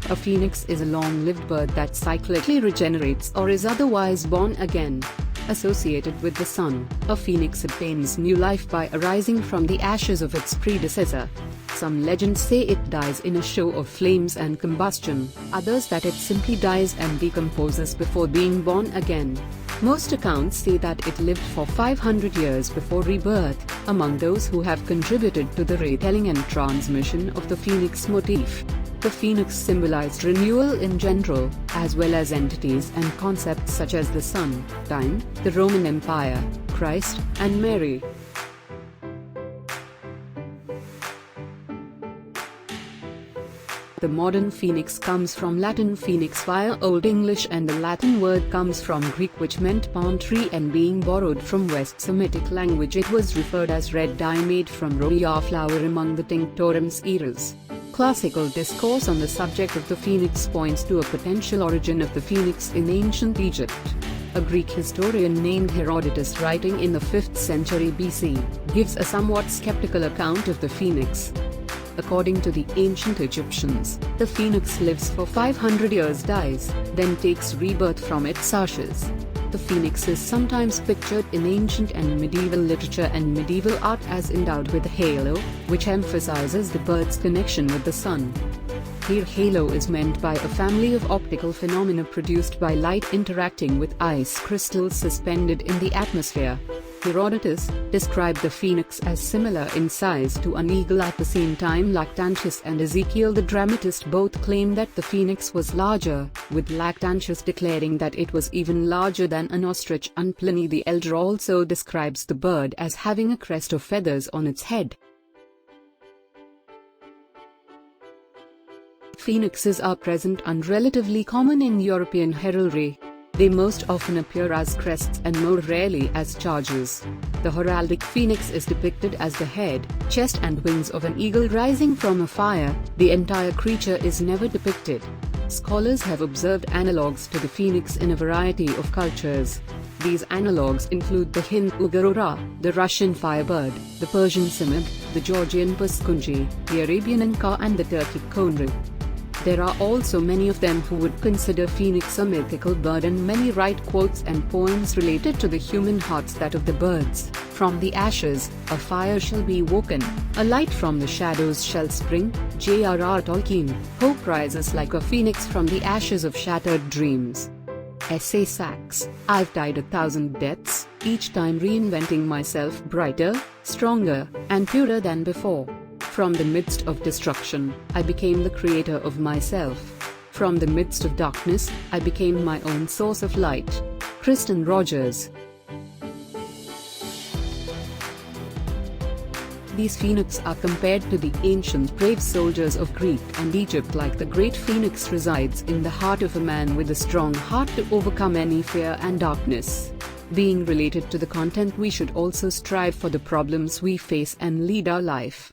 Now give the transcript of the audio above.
A phoenix is a long-lived bird that cyclically regenerates or is otherwise born again. Associated with the sun, a phoenix obtains new life by arising from the ashes of its predecessor. Some legends say it dies in a show of flames and combustion, others that it simply dies and decomposes before being born again. Most accounts say that it lived for 500 years before rebirth. Among those who have contributed to the retelling and transmission of the phoenix motif, the phoenix symbolized renewal in general, as well as entities and concepts such as the sun, time, the Roman Empire, Christ, and Mary. The modern phoenix comes from Latin phoenix via Old English, and the Latin word comes from Greek, which meant palm tree, and being borrowed from West Semitic language it was referred as red dye made from rhodia flower among the Tinctorum eras. Classical discourse on the subject of the phoenix points to a potential origin of the phoenix in ancient Egypt. A Greek historian named Herodotus, writing in the 5th century BC, gives a somewhat skeptical account of the phoenix. According to the ancient Egyptians, the phoenix lives for 500 years, dies, then takes rebirth from its ashes. The phoenix is sometimes pictured in ancient and medieval literature and medieval art as endowed with a halo, which emphasizes the bird's connection with the sun. Here, halo is meant by a family of optical phenomena produced by light interacting with ice crystals suspended in the atmosphere. Herodotus described the phoenix as similar in size to an eagle. At the same time, Lactantius and Ezekiel the dramatist both claim that the phoenix was larger, with Lactantius declaring that it was even larger than an ostrich, and Pliny the Elder also describes the bird as having a crest of feathers on its head. Phoenixes are present and relatively common in European heraldry. They most often appear as crests and more rarely as charges. The heraldic phoenix is depicted as the head, chest and wings of an eagle rising from a fire. The entire creature is never depicted. Scholars have observed analogues to the phoenix in a variety of cultures. These analogues include the Hindu Garuda, the Russian firebird, the Persian Simurgh, the Georgian Puskunji, the Arabian Anka, and the Turkic Konru. There are also many of them who would consider phoenix a mythical bird, and many write quotes and poems related to the human hearts that of the birds. From the ashes, a fire shall be woken, a light from the shadows shall spring. J.R.R. Tolkien. Hope rises like a phoenix from the ashes of shattered dreams. S.A. Sachs. I've died 1,000 deaths, each time reinventing myself brighter, stronger, and purer than before. From the midst of destruction, I became the creator of myself. From the midst of darkness, I became my own source of light. Kristen Rogers. These phoenix are compared to the ancient brave soldiers of Greek and Egypt. Like the great phoenix resides in the heart of a man with a strong heart to overcome any fear and darkness. Being related to the content, we should also strive for the problems we face and lead our life.